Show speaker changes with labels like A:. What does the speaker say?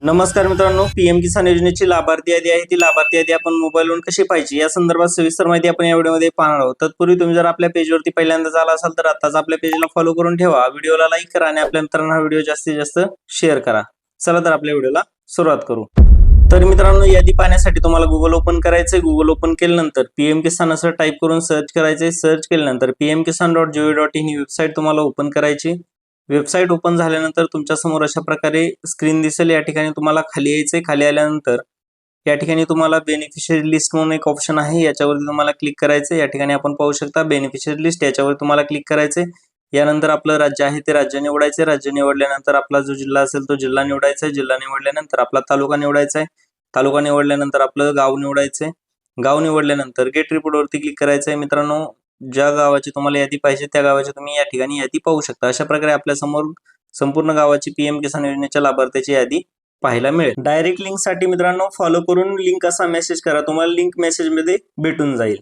A: नमस्कार मित्रांनो, पीएम किसान योजनेची लाभार्थी यादी आहे. ती लाभार्थी यादी आपण मोबाईलवरून कशी पाहायची या संदर्भात सविस्तर माहिती आपण या व्हिडिओमध्ये पाहणार आहोत. तत्पूर्वी तुम्ही जर आपल्या पेजवरती पहिल्यांदाच आला असाल तर आताच आपल्या पेजला फॉलो करून ठेवा, व्हिडिओला लाईक करा आणि आपल्या मित्रांना हा व्हिडिओ जास्तीत जास्त शेअर करा. चला तर आपल्या व्हिडिओला सुरुवात करू. तर मित्रांनो, यादी पाहण्यासाठी तुम्हाला गुगल ओपन करायचंय. गुगल ओपन केल्यानंतर पीएम किसान असं टाईप करून सर्च करायचंय. सर्च केल्यानंतर pmkisan.gov.in ही वेबसाईट तुम्हाला ओपन करायची. वेबसाईट ओपन झाल्यानंतर तुमच्या समोर अशा प्रकारे स्क्रीन दिसेल. या ठिकाणी तुम्हाला खाली यायचंय. खाली आल्यानंतर या ठिकाणी तुम्हाला बेनिफिशियरी लिस्ट म्हणून एक ऑप्शन आहे, याच्यावरती तुम्हाला क्लिक करायचंय. या ठिकाणी आपण पाहू शकता बेनिफिशियरी लिस्ट, याच्यावर तुम्हाला क्लिक करायचंय. यानंतर आपलं राज्य आहे ते राज्य निवडायचे. राज्य निवडल्यानंतर आपला जो जिल्हा असेल तो जिल्हा निवडायचा आहे. जिल्हा निवडल्यानंतर आपला तालुका निवडायचा आहे. तालुका निवडल्यानंतर आपलं गाव निवडायचंय. गाव निवडल्यानंतर गेट रिपोर्ट वरती क्लिक करायचंय. मित्रांनो, ज्या गावाची तुम्हाला यादी पाहिजे त्या गावाची तुम्ही या ठिकाणी यादी पाहू शकता. अशा प्रकारे आपल्या समोर संपूर्ण गावाची पीएम किसान योजनेच्या लाभार्थ्याची यादी पाहायला मिळेल. डायरेक्ट लिंक साठी मित्रांनो फॉलो करून लिंक असा मेसेज करा, तुम्हाला लिंक मेसेज मध्ये भेटून जाईल.